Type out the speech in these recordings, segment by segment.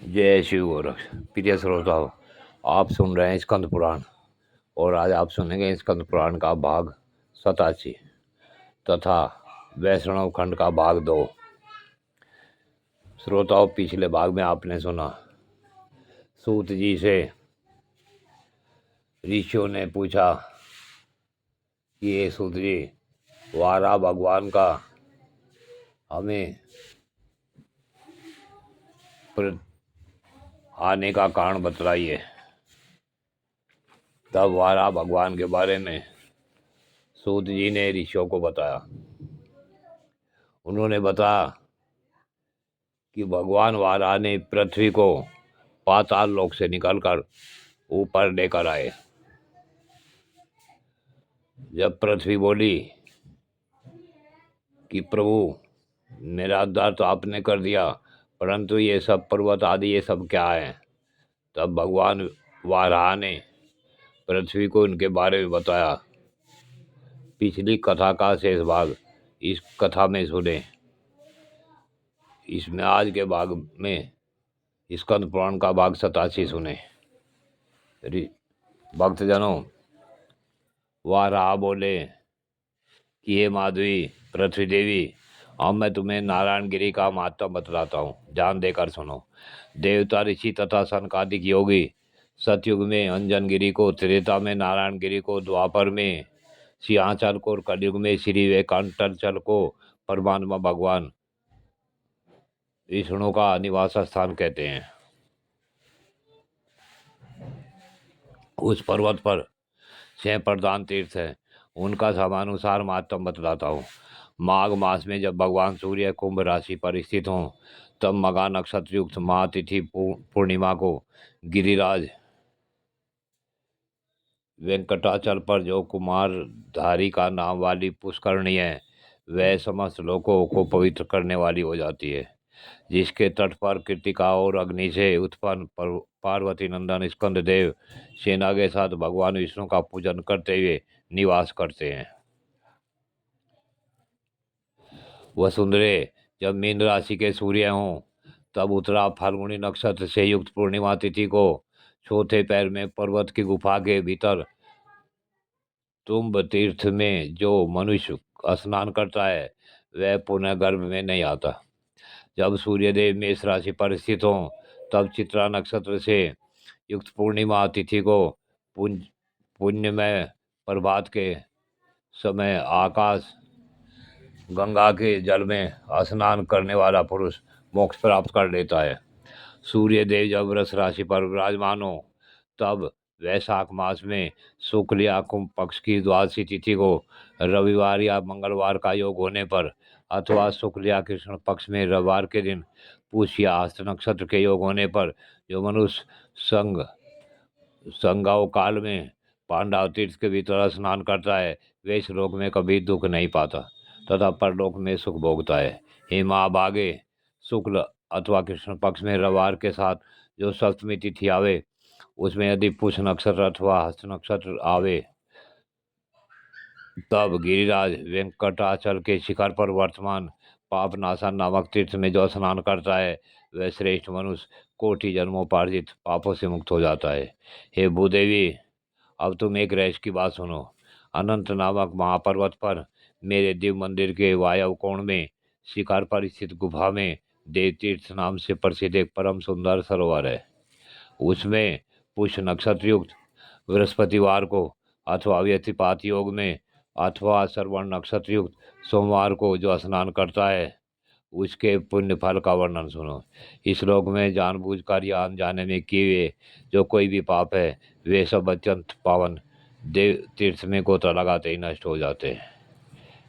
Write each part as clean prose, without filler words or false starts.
जय शिव गोरख। प्रिय श्रोताओं, आप सुन रहे हैं स्कंद पुराण और आज आप सुनेंगे स्कंद पुराण का भाग 87 तथा वैष्णव खंड का भाग 2। श्रोताओं, पिछले भाग में आपने सुना सूत जी से ऋषियों ने पूछा कि ये सूत जी, वारा भगवान का हमें आने का कारण बतलाइए। तब वारा भगवान के बारे में सूत जी ने ऋषियों को बताया। उन्होंने बताया कि भगवान वारा ने पृथ्वी को पाताल लोक से निकलकर ऊपर लेकर आए। जब पृथ्वी बोली कि प्रभु, मेरा उद्धार तो आपने कर दिया, परंतु ये सब पर्वत आदि ये सब क्या है? तब भगवान वाराह ने पृथ्वी को इनके बारे में बताया। पिछली कथा का शेष भाग इस कथा में सुने। इसमें आज के भाग में स्कंद पुराण का भाग 87 सुने। भक्तजनों, वाराह बोले कि हे माधवी पृथ्वी देवी, अब मैं तुम्हें नारायण गिरी का महात्मा बतलाता हूँ, ध्यान देकर सुनो। देवता, ऋषि तथा सनकादिक योगी सतयुग में अंजन गिरी को, त्रेता में नारायण गिरी को, द्वापर में सिंहाचल को और कलयुग में श्री वैकुंठाचल को परमात्मा भगवान विष्णु का निवास स्थान कहते हैं। उस पर्वत पर 6 प्रधान तीर्थ हैं, उनका समानुसार महात्म बतलाता हूँ। माघ मास में जब भगवान सूर्य कुंभ राशि पर स्थित हों, तब मघा नक्षत्र युक्त महातिथि पूर्णिमा को गिरिराज वेंकटाचल पर जो कुमार धारी का नाम वाली पुष्करणी है, वह समस्त लोगों को पवित्र करने वाली हो जाती है, जिसके तट पर कृतिका और अग्नि से उत्पन्न पार्वती नंदन स्कंद देव सेना के साथ भगवान विष्णु का पूजन करते हुए निवास करते हैं। वसुंधरे, जब मीन राशि के सूर्य हों, तब उत्तरा फाल्गुनी नक्षत्र से युक्त पूर्णिमा तिथि को चौथे पैर में पर्वत की गुफा के भीतर तुम्ब तीर्थ में जो मनुष्य स्नान करता है, वह पुनः गर्भ में नहीं आता। जब सूर्यदेव मेष राशि पर स्थित हों, तब चित्रा नक्षत्र से युक्त पूर्णिमा तिथि को पुण्यमय प्रभात के समय आकाश गंगा के जल में स्नान करने वाला पुरुष मोक्ष प्राप्त कर लेता है। सूर्य देव जब वृष राशि पर विराजमान हो, तब वैशाख मास में शुक्ल या कुंभ पक्ष की द्वादशी तिथि को रविवार या मंगलवार का योग होने पर, अथवा शुक्ल या कृष्ण पक्ष में रविवार के दिन पुष्य या हस्त नक्षत्र के योग होने पर, जो मनुष्य संगाव काल में पांडव तीर्थ के भीतर स्नान करता है, वे इस लोक में कभी दुख नहीं पाता तथा परलोक में सुख भोगता है। हे महाभागे, शुक्ल अथवा कृष्ण पक्ष में रविवार के साथ जो सप्तमी तिथि आवे, उसमें यदि पुष्य नक्षत्र अथवा हस्त नक्षत्र आवे, तब गिरिराज वेंकटाचल के शिखर पर वर्तमान पापनाशन नामक तीर्थ में जो स्नान करता है, वह श्रेष्ठ मनुष्य कोटि जन्मोपार्जित पापों से मुक्त हो जाता है। हे भूदेवी, अब तुम एक रहस्य की बात सुनो। अनंत नामक महापर्वत पर मेरे दिव्य मंदिर के वायव्य कोण में शिखर पर स्थित गुफा में देवतीर्थ नाम से प्रसिद्ध एक परम सुंदर सरोवर है। उसमें पुष्य नक्षत्र युक्त बृहस्पतिवार को, अथवा व्यतिपात योग में, अथवा श्रवण नक्षत्र युक्त सोमवार को जो स्नान करता है, उसके पुण्य फल का वर्णन सुनो। इस लोक में जानबूझकर या अनजाने में किए हुए जो कोई भी पाप है, वे सब अत्यंत पावन देव तीर्थ में गोता लगाते ही नष्ट हो जाते हैं।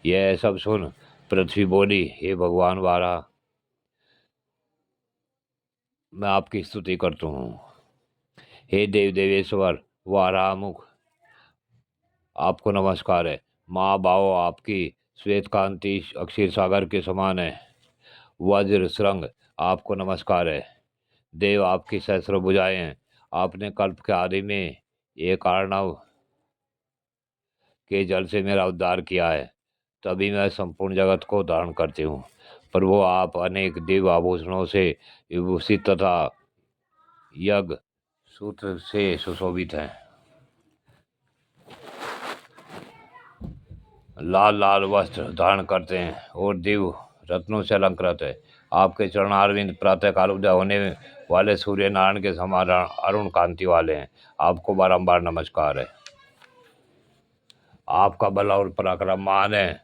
यह सब सुन पृथ्वी बोली, हे भगवान वारा, मैं आपकी स्तुति करता हूँ। हे देव देवेश्वर वारामुख, आपको नमस्कार है। माँ भाव आपकी श्वेत कांति अक्षीर सागर के समान है। वज्र श्रृंग, आपको नमस्कार है। देव, आपकी सहस्र भुजाएं हैं। आपने कल्प के आदि में एक अर्णव के जल से मेरा उद्धार किया है, तभी मैं संपूर्ण जगत को धारण करती हूँ। प्रभु, आप अनेक दिव्य आभूषणों से विभूषित तथा यज्ञ सूत्र से सुशोभित हैं। लाल लाल वस्त्र धारण करते हैं और दिव्य रत्नों से अलंकृत है। आपके चरणारविंद प्रातःकाल उदय होने वाले सूर्य नारायण के समान अरुण कांति वाले हैं। आपको बारंबार नमस्कार है। आपका बल और पराक्रम महान है।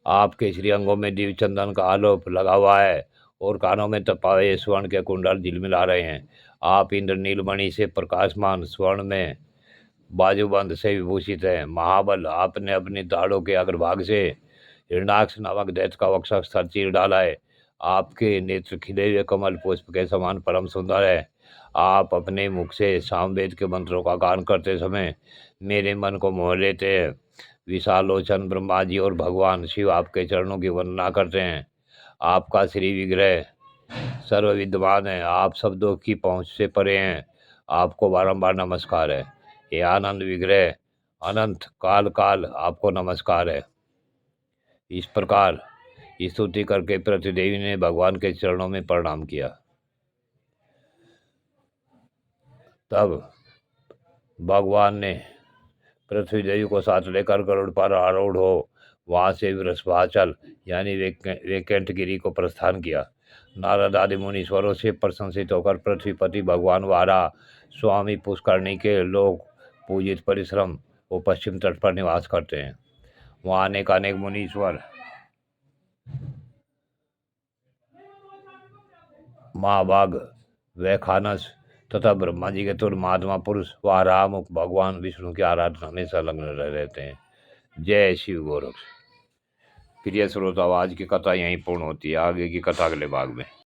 आपके श्री अंगों में दिव्य चंदन का आलोक लगा हुआ है और कानों में तपाए स्वर्ण के कुंडल झिलमिला रहे हैं। आप इंद्र नीलमणि से प्रकाशमान स्वर्ण में बाजूबंद से विभूषित है। महाबल, आपने अपनी दाढ़ों के अग्रभाग से हिरणाक्ष नामक दैत्य का वक्षस्थल चीर डाला है। आपके नेत्र खिले हुए कमल पुष्प के समान परम सुंदर है। आप अपने मुख से सामवेद के मंत्रों का गान करते समय मेरे मन को मोह लेते हैं। विशालोचन ब्रह्मा जी और भगवान शिव आपके चरणों की वंदना करते हैं। आपका श्री विग्रह सर्व विद्यमान है। आप शब्दों की पहुंच से परे हैं। आपको बारंबार नमस्कार है। ये आनंद विग्रह अनंत काल काल आपको नमस्कार है। इस प्रकार स्तुति करके प्रतिदेवी ने भगवान के चरणों में प्रणाम किया। तब भगवान ने पृथ्वी देवी को साथ लेकर गरुड़ पर आरूढ़ हो वहां से वृषभाचल यानी वैकुंठगिरी को प्रस्थान किया। नारद आदि मुनीश्वरों से प्रशंसित होकर पृथ्वीपति भगवान वारा स्वामी पुष्करणी के लोग पूजित परिश्रम वो पश्चिम तट पर निवास करते हैं। वहाँ अनेक अनेक मुनीश्वर महाभाग वैखानस तथा ब्रह्मा जी के तुल्य महात्मा पुरुष वारामुख भगवान विष्णु की आराधना में संलग्न रहते हैं। जय शिव गोरख। प्रिय श्रोता, आज की कथा यहीं पूर्ण होती है। आगे की कथा अगले भाग में।